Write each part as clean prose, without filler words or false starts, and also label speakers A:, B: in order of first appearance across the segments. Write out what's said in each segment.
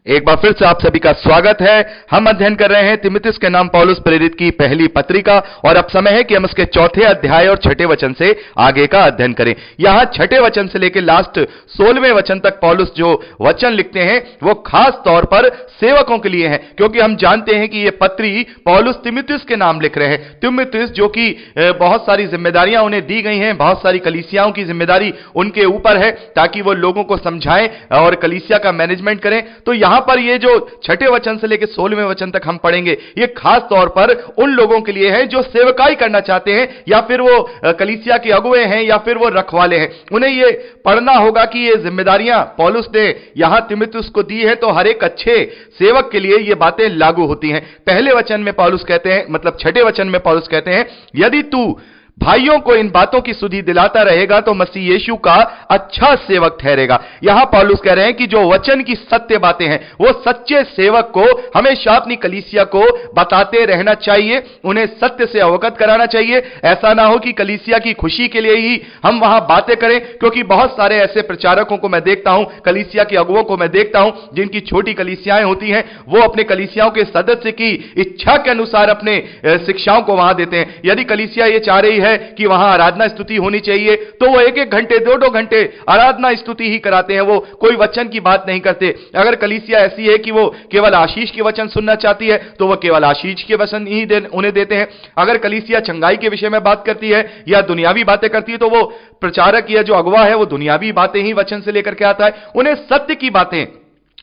A: एक बार फिर से आप सभी का स्वागत है। हम अध्ययन कर रहे हैं तीमुथियुस के नाम पौलुस प्रेरित की पहली पत्रिका और अब समय है कि हम उसके चौथे अध्याय और छठे वचन से आगे का अध्ययन करें। यहां छठे वचन से लेकर लास्ट 16वें वचन तक पौलुस जो वचन लिखते हैं वो खास तौर पर सेवकों के लिए है, क्योंकि हम जानते हैं कि ये पत्री पौलुस तीमुथियुस के नाम लिख रहे हैं। तीमुथियुस जो कि बहुत सारी जिम्मेदारियां उन्हें दी गई हैं, बहुत सारी कलीसियाओं की जिम्मेदारी उनके ऊपर है ताकि वो लोगों को समझाएं और कलीसिया का मैनेजमेंट करें। तो यहां पर ये जो छठे वचन से लेकर 16वें वचन तक हम पढ़ेंगे, ये खास तौर पर उन लोगों के लिए है जो सेवकाई करना चाहते हैं, या फिर वो कलीसिया के अगुवे हैं या फिर वो रखवाले हैं। उन्हें ये पढ़ना होगा कि ये जिम्मेदारियां पौलुस ने यहां तीमुथियुस को दी है, तो हर एक अच्छे सेवक के लिए ये बातें लागू होती हैं। पहले वचन में पौलुस कहते हैं, मतलब छठे वचन में पौलुस कहते हैं, यदि तू भाइयों को इन बातों की सुधि दिलाता रहेगा तो मसीह यीशु का अच्छा सेवक ठहरेगा। यहां पौलुस कह रहे हैं कि जो वचन की सत्य बातें हैं वो सच्चे सेवक को हमेशा अपनी कलीसिया को बताते रहना चाहिए, उन्हें सत्य से अवगत कराना चाहिए। ऐसा ना हो कि कलीसिया की खुशी के लिए ही हम वहां बातें करें, क्योंकि बहुत सारे ऐसे प्रचारकों को मैं देखता हूं, कलीसिया के अगुवों को मैं देखता हूं, जिनकी छोटी कलीसियाएं होती हैं, वो अपने कलीसियाओं के सदस्य की इच्छा के अनुसार अपने शिक्षाओं को वहां देते हैं। यदि कलीसिया ये चाह रही है कि वहां आराधना स्तुति होनी चाहिए तो वो एक एक घंटे दो घंटे आराधना स्तुति ही कराते हैं, वो कोई वचन की बात नहीं करते। अगर कलीसिया ऐसी है कि वो केवल आशीष के वचन सुनना चाहती है तो वो केवल आशीष के वचन ही उन्हें देते हैं। अगर कलीसिया चंगाई के विषय में बात करती है या दुनियावी बातें करती है तो वो प्रचारक या जो अगुवा है वो दुनियावी बातें ही वचन से लेकर के आता है। उन्हें सत्य की बातें,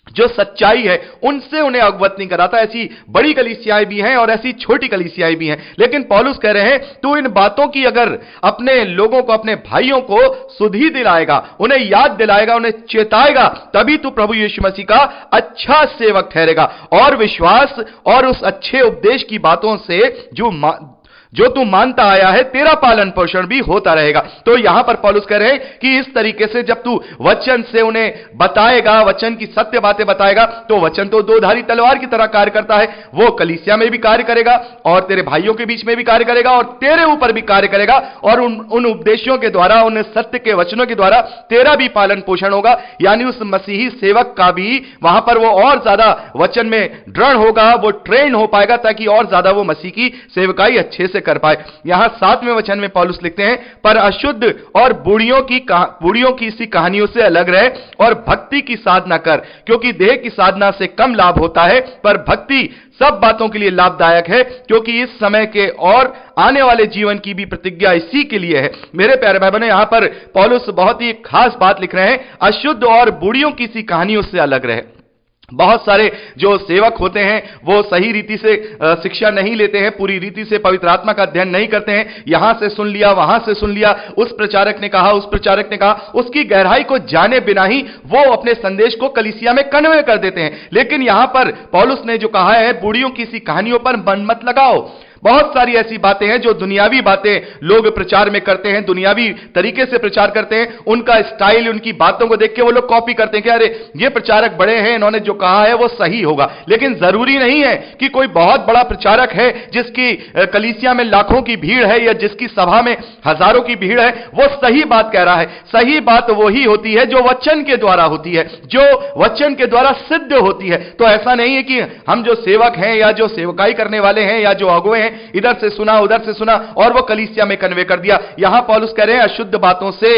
A: जो सच्चाई है, उनसे उन्हें अवगत नहीं कराता। ऐसी बड़ी कलीसियाएं भी हैं और ऐसी छोटी कलीसियाएं भी हैं, लेकिन पौलुस कह रहे हैं तू इन बातों की अगर अपने लोगों को, अपने भाइयों को सुधि दिलाएगा, उन्हें याद दिलाएगा, उन्हें चेताएगा, तभी तू प्रभु यीशु मसीह का अच्छा सेवक ठहरेगा और विश्वास और उस अच्छे उपदेश की बातों से जो तू मानता आया है तेरा पालन पोषण भी होता रहेगा। तो यहां पर पौलुस कह रहे हैं कि इस तरीके से जब तू वचन से उन्हें बताएगा, वचन की सत्य बातें बताएगा, तो वचन तो दो-धारी तलवार की तरह कार्य करता है। वो कलीसिया में भी कार्य करेगा और तेरे भाइयों के बीच में भी कार्य करेगा और तेरे ऊपर भी कार्य करेगा, और उन उपदेशों के द्वारा, उन सत्य के वचनों के द्वारा तेरा भी पालन पोषण होगा। यानी उस मसीही सेवक का भी वहां पर वो और ज्यादा वचन में दृढ़ होगा, वो ट्रेन हो पाएगा ताकि और ज्यादा वो मसीह की सेवकाई अच्छे से कर पाए। यहां 7वें वचन में पौलुस लिखते हैं, पर अशुद्ध और बूढ़ियों की सी कहानियों से अलग रहे और भक्ति की साधना कर, क्योंकि देह की साधना से कम लाभ होता है पर भक्ति सब बातों के लिए लाभदायक है, क्योंकि इस समय के और आने वाले जीवन की भी प्रतिज्ञा इसी के लिए है। मेरे प्यारे भाई बहनों, यहां पर पौलुस बहुत ही खास बात लिख रहे हैं, अशुद्ध और बूढ़ियों की सी कहानियों से अलग रहे। बहुत सारे जो सेवक होते हैं वो सही रीति से शिक्षा नहीं लेते हैं, पूरी रीति से पवित्र आत्मा का अध्ययन नहीं करते हैं। यहां से सुन लिया, वहां से सुन लिया, उस प्रचारक ने कहा, उस प्रचारक ने कहा, उसकी गहराई को जाने बिना ही वो अपने संदेश को कलीसिया में कन्वे कर देते हैं। लेकिन यहां पर पौलुस ने जो कहा है, बूढ़ियों की सी कहानियों पर मन मत लगाओ। बहुत सारी ऐसी बातें हैं जो दुनियावी बातें लोग प्रचार में करते हैं, दुनियावी तरीके से प्रचार करते हैं। उनका स्टाइल, उनकी बातों को देख के वो लोग कॉपी करते हैं कि अरे ये प्रचारक बड़े हैं, इन्होंने जो कहा है वो सही होगा। लेकिन जरूरी नहीं है कि कोई बहुत बड़ा प्रचारक है जिसकी कलीसिया में लाखों की भीड़ है या जिसकी सभा में हजारों की भीड़ है, वो सही बात कह रहा है। सही बात वही होती है जो वचन के द्वारा होती है, जो वचन के द्वारा सिद्ध होती है। तो ऐसा नहीं है कि हम जो सेवक हैं या जो सेवकाई करने वाले हैं या जो अगुवे हैं, इधर से सुना उधर से सुना और वो कलीसिया में कन्वे कर दिया। यहां पौलुस कह रहे हैं अशुद्ध बातों से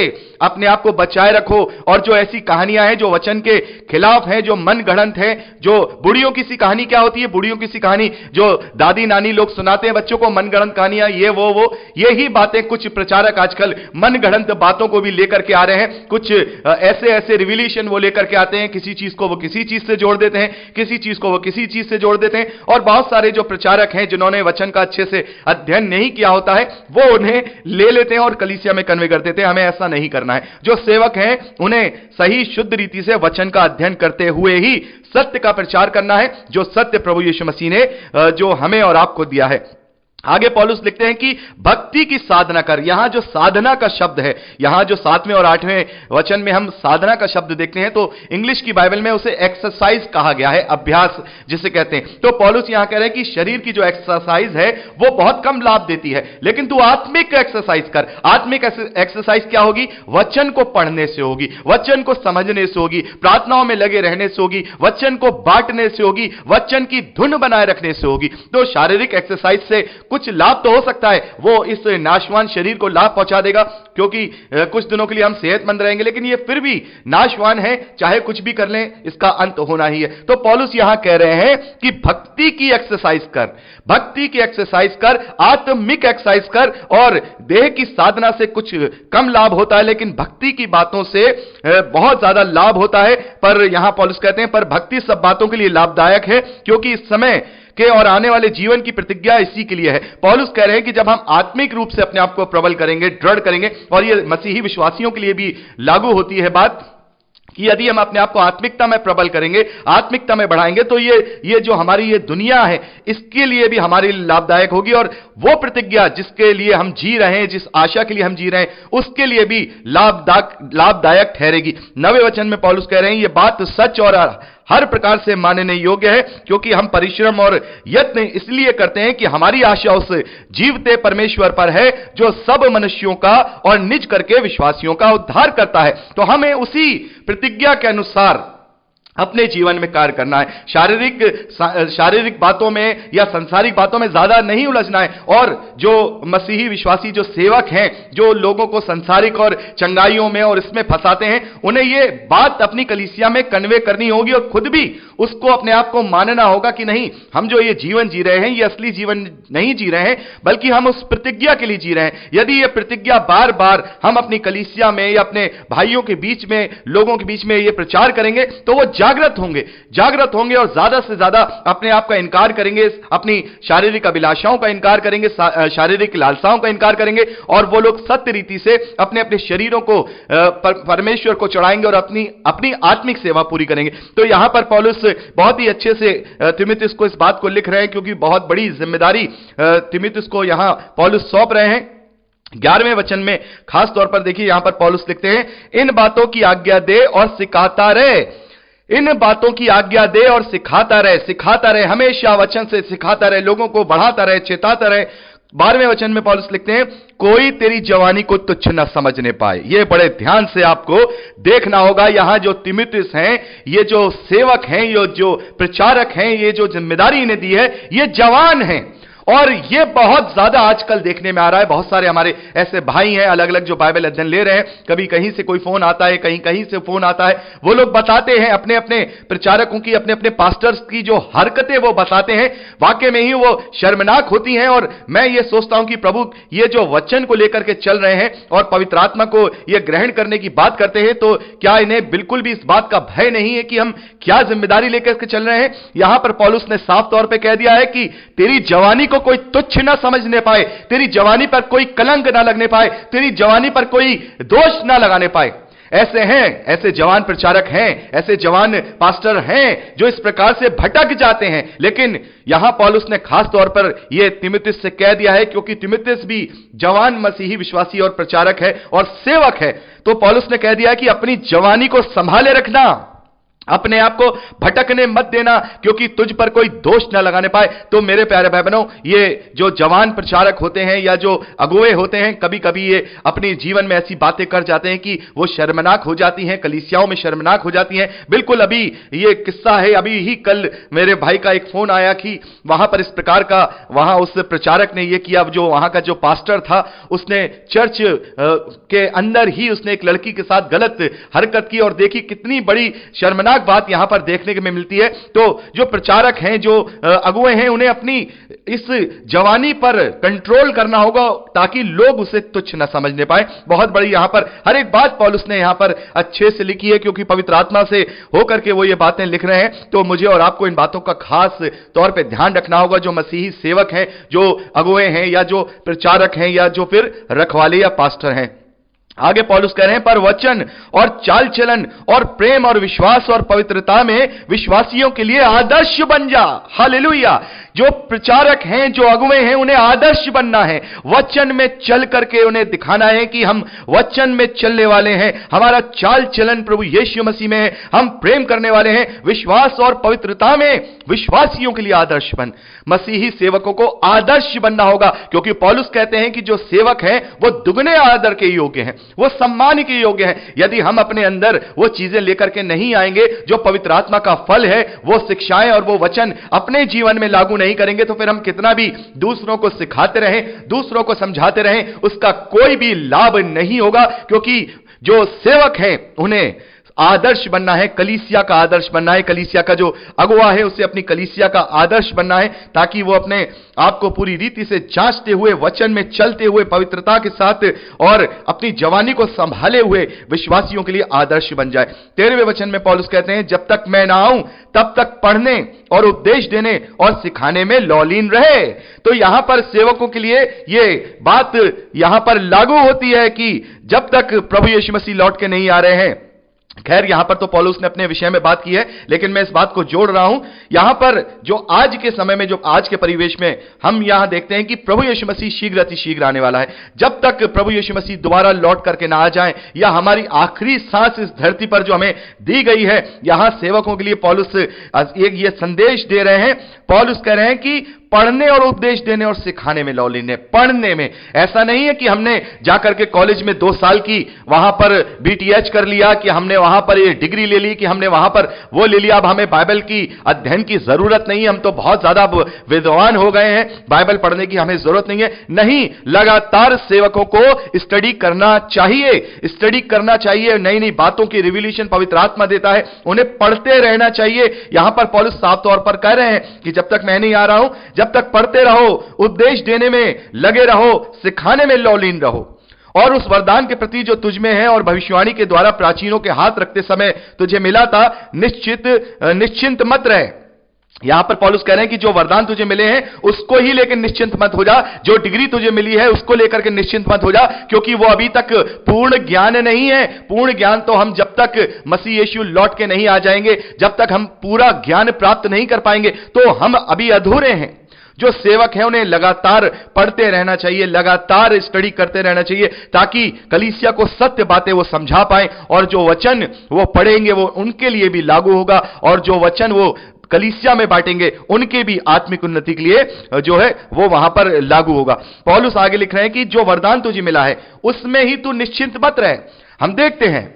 A: अपने आप को बचाए रखो, और जो ऐसी कहानियां हैं जो वचन के खिलाफ हैं, जो मन गढ़ंत हैं, जो बुढ़ियों की सी कहानी क्या होती है, बुढ़ियों की सी कहानी जो दादी नानी लोग सुनाते हैं बच्चों को, मन गढ़ंत कहानियां, ये वो यही बातें कुछ प्रचारक आजकल मन गढ़ंत बातों को भी लेकर के आ रहे हैं। कुछ ऐसे रिविलेशन वो लेकर के आते हैं, किसी चीज को वो किसी चीज से जोड़ देते हैं, किसी चीज को वो किसी चीज से जोड़ देते हैं। और बहुत सारे जो प्रचारक हैं जिन्होंने वचन का अच्छे से अध्ययन नहीं किया होता है, वो उन्हें ले लेते हैं और कलीसिया में कन्वे कर देते हैं। हमें ऐसा नहीं करना है। जो सेवक हैं उन्हें सही शुद्ध रीति से वचन का अध्ययन करते हुए ही सत्य का प्रचार करना है, जो सत्य प्रभु यीशु मसीह ने जो हमें और आपको दिया है। आगे पौलुस लिखते हैं कि भक्ति की साधना कर। यहां जो साधना का शब्द है, यहां जो 7वें और 8वें वचन में हम साधना का शब्द देखते हैं, तो इंग्लिश की बाइबल में उसे एक्सरसाइज कहा गया है, अभ्यास जिसे कहते हैं। तो पौलुस यहां कह रहे हैं कि शरीर की जो एक्सरसाइज है वो बहुत कम लाभ देती है, लेकिन तू आत्मिक एक्सरसाइज कर। आत्मिक एक्सरसाइज क्या होगी? वचन को पढ़ने से होगी, वचन को समझने से होगी, प्रार्थनाओं में लगे रहने से होगी, वचन को बांटने से होगी, वचन की धुन बनाए रखने से होगी। तो शारीरिक एक्सरसाइज से कुछ लाभ तो हो सकता है, वो इस नाशवान शरीर को लाभ पहुंचा देगा, क्योंकि कुछ दिनों के लिए हम सेहतमंद रहेंगे, लेकिन ये फिर भी नाशवान है, चाहे कुछ भी कर लें इसका अंत होना ही है। तो पौलुस यहां कह रहे हैं कि भक्ति की एक्सरसाइज कर, भक्ति की एक्सरसाइज कर, आत्मिक एक्सरसाइज कर। और देह की साधना से कुछ कम लाभ होता है, लेकिन भक्ति की बातों से बहुत ज्यादा लाभ होता है। पर यहां पौलुस कहते हैं पर भक्ति सब बातों के लिए लाभदायक है, क्योंकि इस समय के और आने वाले जीवन की प्रतिज्ञा इसी के लिए है। पौलुस कह रहे हैं कि जब हम आत्मिक रूप से अपने आप को प्रबल करेंगे, दृढ़ करेंगे, और ये मसीही विश्वासियों के लिए भी लागू होती है बात कि यदि हम अपने आप को आत्मिकता में प्रबल करेंगे, आत्मिकता में बढ़ाएंगे, तो ये जो हमारी ये दुनिया है इसके लिए भी हमारे लिए लाभदायक होगी। और वो प्रतिज्ञा जिसके लिए हम जी रहे हैं, जिस आशा के लिए हम जी रहे हैं, उसके लिए भी लाभदायक ठहरेगी। 9वें वचन में पौलुस कह रहे हैं ये बात सच और हर प्रकार से मानने योग्य है, क्योंकि हम परिश्रम और यत्न इसलिए करते हैं कि हमारी आशा उस जीवते परमेश्वर पर है जो सब मनुष्यों का और निज करके विश्वासियों का उद्धार करता है। तो हमें उसी प्रतिज्ञा के अनुसार अपने जीवन में कार्य करना है। शारीरिक बातों में या सांसारिक बातों में ज्यादा नहीं उलझना है। और जो मसीही विश्वासी, जो सेवक हैं, जो लोगों को सांसारिक और चंगाइयों में और इसमें फंसाते हैं, उन्हें यह बात अपनी कलीसिया में कन्वे करनी होगी और खुद भी उसको अपने आप को मानना होगा कि नहीं, हम जो ये जीवन जी रहे हैं ये असली जीवन नहीं जी रहे हैं, बल्कि हम उस प्रतिज्ञा के लिए जी रहे हैं। यदि ये प्रतिज्ञा बार बार हम अपनी कलीसिया में या अपने भाइयों के बीच में, लोगों के बीच में ये प्रचार करेंगे, तो वो जागृत होंगे और ज्यादा से ज्यादा अपने आप का इनकार करेंगे, अपनी शारीरिक अभिलाषाओं का इनकार करेंगे, शारीरिक लालसाओं का इनकार करेंगे, और वो लोग सत्य रीति से अपने अपने शरीरों को परमेश्वर को चढ़ाएंगे और अपनी आत्मिक सेवा पूरी करेंगे। तो यहां पर पौलुस बहुत ही अच्छे से तीमुथियुस को इस बात को लिख रहे हैं, क्योंकि बहुत बड़ी जिम्मेदारी तीमुथियुस को यहां पौलुस सौंप रहे हैं। 11वें वचन में खास तौर पर देखिए, यहां पर पौलुस लिखते हैं इन बातों की आज्ञा दे और सिखाता रहे, इन बातों की आज्ञा दे और सिखाता रहे, हमेशा वचन से सिखाता रहे, लोगों को बढ़ाता रहे, चेताता रहे। 12वें वचन में पौलुस लिखते हैं कोई तेरी जवानी को तुच्छ न समझने पाए। यह बड़े ध्यान से आपको देखना होगा। यहां जो तीमुथियुस हैं, ये जो सेवक हैं, ये जो प्रचारक हैं, ये जो जिम्मेदारी इन्हें दी है, ये जवान हैं। और ये बहुत ज्यादा आजकल देखने में आ रहा है। बहुत सारे हमारे ऐसे भाई हैं अलग अलग जो बाइबल अध्ययन ले रहे हैं, कभी कहीं से कोई फोन आता है, कहीं से फोन आता है, वो लोग बताते हैं अपने अपने प्रचारकों की, अपने अपने पास्टर्स की जो हरकतें वो बताते हैं, वाकई में ही वो शर्मनाक होती हैं। और मैं ये सोचता हूं कि प्रभु ये जो वचन को लेकर के चल रहे हैं और पवित्र आत्मा को ये ग्रहण करने की बात करते हैं, तो क्या इन्हें बिल्कुल भी इस बात का भय नहीं है कि हम क्या जिम्मेदारी लेकर के चल रहे हैं? यहां पर पौलुस ने साफ तौर पर कह दिया है कि तेरी जवानी को कोई तुच्छ ना समझने पाए, तेरी जवानी पर कोई कलंक ना लगने पाए, तेरी जवानी पर कोई दोष ना लगाने पाए। ऐसे हैं, ऐसे जवान प्रचारक हैं, ऐसे जवान पास्टर हैं जो इस प्रकार से भटक जाते हैं। लेकिन यहां पौलुस ने खास तौर पर यह तीमुथियुस से कह दिया है, क्योंकि तीमुथियुस भी जवान मसीही विश्वासी और प्रचारक है और सेवक है। तो पौलुस ने कह दिया है कि अपनी जवानी को संभाले रखना, अपने आप को भटकने मत देना, क्योंकि तुझ पर कोई दोष न लगाने पाए। तो मेरे प्यारे भाई बहनों, ये जो जवान प्रचारक होते हैं या जो अगुवे होते हैं, कभी कभी ये अपने जीवन में ऐसी बातें कर जाते हैं कि वो शर्मनाक हो जाती हैं, कलीसियाओं में शर्मनाक हो जाती हैं। बिल्कुल अभी ये किस्सा है, अभी ही कल मेरे भाई का एक फोन आया कि वहां पर इस प्रकार का, वहां उस प्रचारक ने ये किया, जो वहां का जो पास्टर था उसने चर्च के अंदर ही उसने एक लड़की के साथ गलत हरकत की। और देखी कितनी बड़ी शर्मनाक बात यहां पर देखने को मिलती है। तो जो प्रचारक हैं, जो अगुवे हैं, उन्हें अपनी इस जवानी पर कंट्रोल करना होगा ताकि लोग उसे तुच्छ न समझने पाए। बहुत बड़ी यहां पर हर एक बात पौलुस ने यहां पर अच्छे से लिखी है, क्योंकि पवित्र आत्मा से होकर के वो ये बातें लिख रहे हैं। तो मुझे और आपको इन बातों का खास तौर पे ध्यान रखना होगा, जो मसीही सेवक हैं, जो अगुवे हैं, या जो प्रचारक हैं, या जो फिर रखवाले या पास्टर हैं। आगे पौलुस कह रहे हैं पर वचन और चाल चलन और प्रेम और विश्वास और पवित्रता में विश्वासियों के लिए आदर्श बन जा। हालेलुया। जो प्रचारक हैं, जो अगुवे हैं, उन्हें आदर्श बनना है, वचन में चल करके उन्हें दिखाना है कि हम वचन में चलने वाले हैं, हमारा चाल चलन प्रभु यीशु मसीह में है, हम प्रेम करने वाले हैं, विश्वास और पवित्रता में विश्वासियों के लिए आदर्श बन। मसीही सेवकों को आदर्श बनना होगा, क्योंकि पौलुस कहते हैं कि जो सेवक हैं वो दुगने आदर के योग्य हैं, वो सम्मान के योग्य हैं। यदि हम अपने अंदर वो चीजें लेकर के नहीं आएंगे, जो पवित्र आत्मा का फल है, वो शिक्षाएं और वो वचन अपने जीवन में लागू नहीं करेंगे, तो फिर हम कितना भी दूसरों को सिखाते रहें, दूसरों को समझाते रहें, उसका कोई भी लाभ नहीं होगा। क्योंकि जो सेवक हैं उन्हें आदर्श बनना है, कलीसिया का आदर्श बनना है, कलीसिया का जो अगुवा है उसे अपनी कलीसिया का आदर्श बनना है, ताकि वो अपने आप को पूरी रीति से जांचते हुए, वचन में चलते हुए, पवित्रता के साथ और अपनी जवानी को संभाले हुए विश्वासियों के लिए आदर्श बन जाए। 13वें वचन में पौलुस कहते हैं, जब तक मैं ना आऊं तब तक पढ़ने और उपदेश देने और सिखाने में लौलीन रहे। तो यहां पर सेवकों के लिए यह बात यहां पर लागू होती है कि जब तक प्रभु यीशु मसीह लौट के नहीं आ रहे हैं। खैर, यहां पर तो पौलुस ने अपने विषय में बात की है, लेकिन मैं इस बात को जोड़ रहा हूं यहां पर जो आज के समय में, जो आज के परिवेश में हम यहां देखते हैं कि प्रभु यीशु मसीह शीघ्र अति शीघ्र आने वाला है। जब तक प्रभु यीशु मसीह दोबारा लौट करके ना आ जाए, या हमारी आखिरी सांस इस धरती पर जो हमें दी गई है, यहां सेवकों के लिए पौलुस एक ये संदेश दे रहे हैं। पौलुस कह रहे हैं कि पढ़ने और उपदेश देने और सिखाने में लौलीन है। पढ़ने में ऐसा नहीं है कि हमने जाकर के कॉलेज में 2 साल की वहां पर बीटीएच कर लिया, कि हमने वहां पर ये डिग्री ले ली, कि हमने वहां पर वो ले लिया, अब हमें बाइबल की अध्ययन की जरूरत नहीं है, हम तो बहुत ज्यादा विद्वान हो गए हैं, बाइबल पढ़ने की हमें जरूरत नहीं है। नहीं, लगातार सेवकों को स्टडी करना चाहिए, स्टडी करना चाहिए। नई नई बातों की रिवीलेशन पवित्र आत्मा देता है, उन्हें पढ़ते रहना चाहिए। यहां पर पौलुस साफ तौर पर कह रहे हैं कि जब तक मैं नहीं आ रहा हूं, जब तक पढ़ते रहो, उपदेश देने में लगे रहो, सिखाने में लौलीन रहो, और उस वरदान के प्रति जो तुझ में है और भविष्यवाणी के द्वारा प्राचीनों के हाथ रखते समय तुझे मिला था, निश्चिंत मत रहे। यहां पर पौलुस कह रहे हैं कि जो वरदान तुझे मिले हैं उसको ही लेकर निश्चिंत मत हो जा, जो डिग्री तुझे मिली है उसको लेकर के निश्चिंत मत हो जा, क्योंकि वो अभी तक पूर्ण ज्ञान नहीं है। पूर्ण ज्ञान तो हम जब तक मसीह यीशु लौट के नहीं आ जाएंगे, जब तक हम पूरा ज्ञान प्राप्त नहीं कर पाएंगे, तो हम अभी अधूरे हैं। जो सेवक हैं उन्हें लगातार पढ़ते रहना चाहिए, लगातार स्टडी करते रहना चाहिए, ताकि कलीसिया को सत्य बातें वो समझा पाए, और जो वचन वो पढ़ेंगे वो उनके लिए भी लागू होगा, और जो वचन वो कलीसिया में बांटेंगे उनके भी आत्मिक उन्नति के लिए जो है वो वहां पर लागू होगा। पौलुस आगे लिख रहे हैं कि जो वरदान तुझे मिला है उसमें ही तू निश्चिंत मत रहे। हम देखते हैं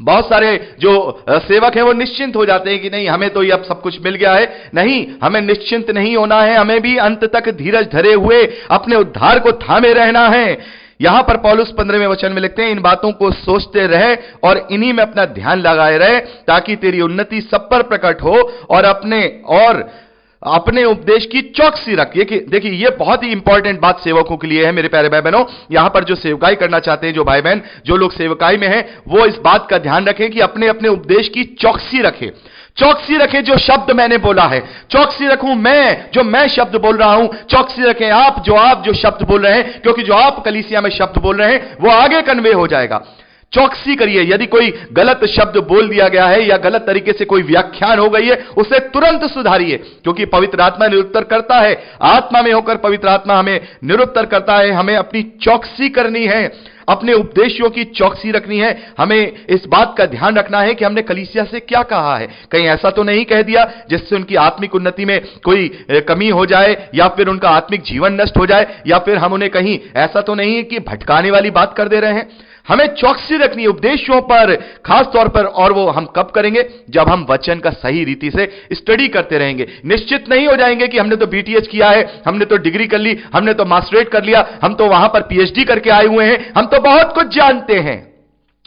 A: बहुत सारे जो सेवक हैं वो निश्चिंत हो जाते हैं कि नहीं, हमें तो ये अब सब कुछ मिल गया है। नहीं, हमें निश्चिंत नहीं होना है, हमें भी अंत तक धीरज धरे हुए अपने उद्धार को थामे रहना है। यहां पर पौलुस 15वें वचन में लिखते हैं, इन बातों को सोचते रहे और इन्हीं में अपना ध्यान लगाए रहे, ताकि तेरी उन्नति सब पर प्रकट हो, और अपने उपदेश की चौकसी रख। देखिए ये बहुत ही इंपॉर्टेंट बात सेवकों के लिए है मेरे प्यारे भाई बहनों। यहां पर जो सेवकाई करना चाहते हैं, जो भाई बहन, जो लोग सेवकाई में हैं, वो इस बात का ध्यान रखें कि अपने अपने उपदेश की चौकसी रखें। चौकसी रखें जो शब्द मैंने बोला है, चौकसी रखूं मैं जो मैं शब्द बोल रहा हूं, चौकसी रखें आप जो शब्द बोल रहे हैं, क्योंकि जो आप कलीसिया में शब्द बोल रहे हैं वो आगे कन्वे हो जाएगा। चौकसी करिए, यदि कोई गलत शब्द बोल दिया गया है या गलत तरीके से कोई व्याख्यान हो गई है, उसे तुरंत सुधारिए, क्योंकि पवित्र आत्मा निरुत्तर करता है। आत्मा में होकर पवित्र आत्मा हमें निरुत्तर करता है। हमें अपनी चौकसी करनी है, अपने उपदेशों की चौकसी रखनी है। हमें इस बात का ध्यान रखना है कि हमने कलीसिया से क्या कहा है, कहीं ऐसा तो नहीं कह दिया जिससे उनकी आत्मिक उन्नति में कोई कमी हो जाए, या फिर उनका आत्मिक जीवन नष्ट हो जाए, या फिर हम उन्हें कहीं ऐसा तो नहीं है कि भटकाने वाली बात कर दे रहे हैं। हमें चौकसी रखनी है उपदेशों पर खास तौर पर, और वो हम कब करेंगे, जब हम वचन का सही रीति से स्टडी करते रहेंगे। निश्चित नहीं हो जाएंगे कि हमने तो बीटीएच किया है, हमने तो डिग्री कर ली, हमने तो मास्टरेट कर लिया, हम तो वहां पर पीएचडी करके आए हुए हैं, हम तो बहुत कुछ जानते हैं।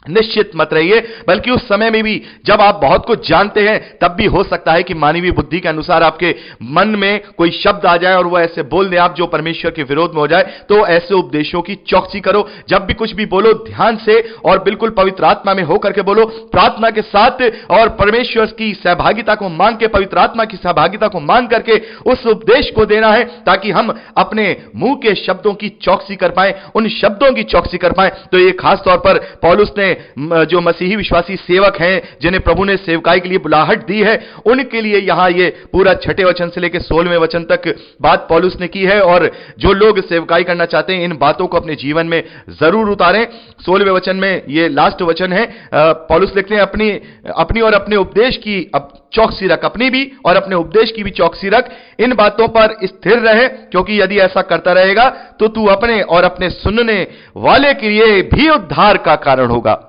A: निश्चित मत रहिए, बल्कि उस समय में भी जब आप बहुत कुछ जानते हैं, तब भी हो सकता है कि मानवीय बुद्धि के अनुसार आपके मन में कोई शब्द आ जाए और वो ऐसे बोल दे आप जो परमेश्वर के विरोध में हो जाए। तो ऐसे उपदेशों की चौकसी करो। जब भी कुछ भी बोलो ध्यान से और बिल्कुल पवित्र आत्मा में होकर के बोलो, प्रार्थना के साथ, और परमेश्वर की सहभागिता को मांग के, पवित्र आत्मा की सहभागिता को मांग करके उस उपदेश को देना है, ताकि हम अपने मुंह के शब्दों की चौकसी कर पाए, उन शब्दों की चौकसी कर पाए। तो ये खास तौर पर पौलुस ने जो मसीही विश्वासी सेवक हैं, जिन्हें प्रभु ने सेवकाई के लिए बुलाहट दी है, उनके लिए यहां ये पूरा 6 वचन से लेकर 16वें वचन तक बात पौलुस ने की है। और जो लोग सेवकाई करना चाहते हैं, इन बातों को अपने जीवन में जरूर उतारें। 16वें वचन में ये लास्ट वचन है, पौलुस लिखते हैं, अपनी और अपने उपदेश की चौकसी रख, अपनी भी और अपने उपदेश की भी चौकसी रख, इन बातों पर स्थिर रहे, क्योंकि यदि ऐसा करता रहेगा तो तू अपने और अपने सुनने वाले के लिए भी उद्धार का कारण होगा।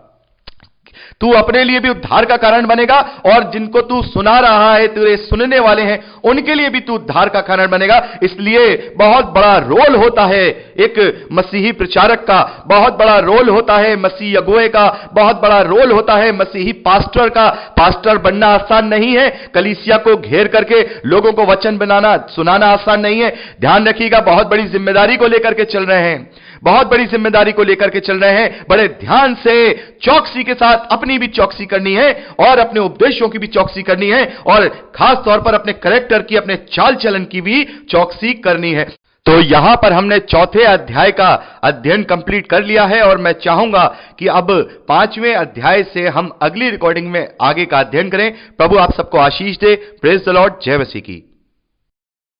A: तू अपने लिए भी उद्धार का कारण बनेगा, और जिनको तू सुना रहा है, तेरे सुनने वाले हैं, उनके लिए भी तू उद्धार का कारण बनेगा। इसलिए बहुत बड़ा रोल होता है एक मसीही प्रचारक का, बहुत बड़ा रोल होता है मसीही अगुवे का, बहुत बड़ा रोल होता है मसीही पास्टर का। पास्टर बनना आसान नहीं है, कलीसिया को घेर करके लोगों को वचन बनाना, सुनाना आसान नहीं है। ध्यान रखिएगा, बहुत बड़ी जिम्मेदारी को लेकर के चल रहे हैं, बहुत बड़ी जिम्मेदारी को लेकर के चल रहे हैं। बड़े ध्यान से चौकसी के साथ अपनी भी चौकसी करनी है और अपने उपदेशों की भी चौकसी करनी है, और खास तौर पर अपने कैरेक्टर की, अपने चाल चलन की भी चौकसी करनी है। तो यहां पर हमने 4थे अध्याय का अध्ययन कंप्लीट कर लिया है, और मैं चाहूंगा कि अब 5वें अध्याय से हम अगली रिकॉर्डिंग में आगे का अध्ययन करें। प्रभु आप सबको आशीष दे। Praise the Lord. जय मसीह की।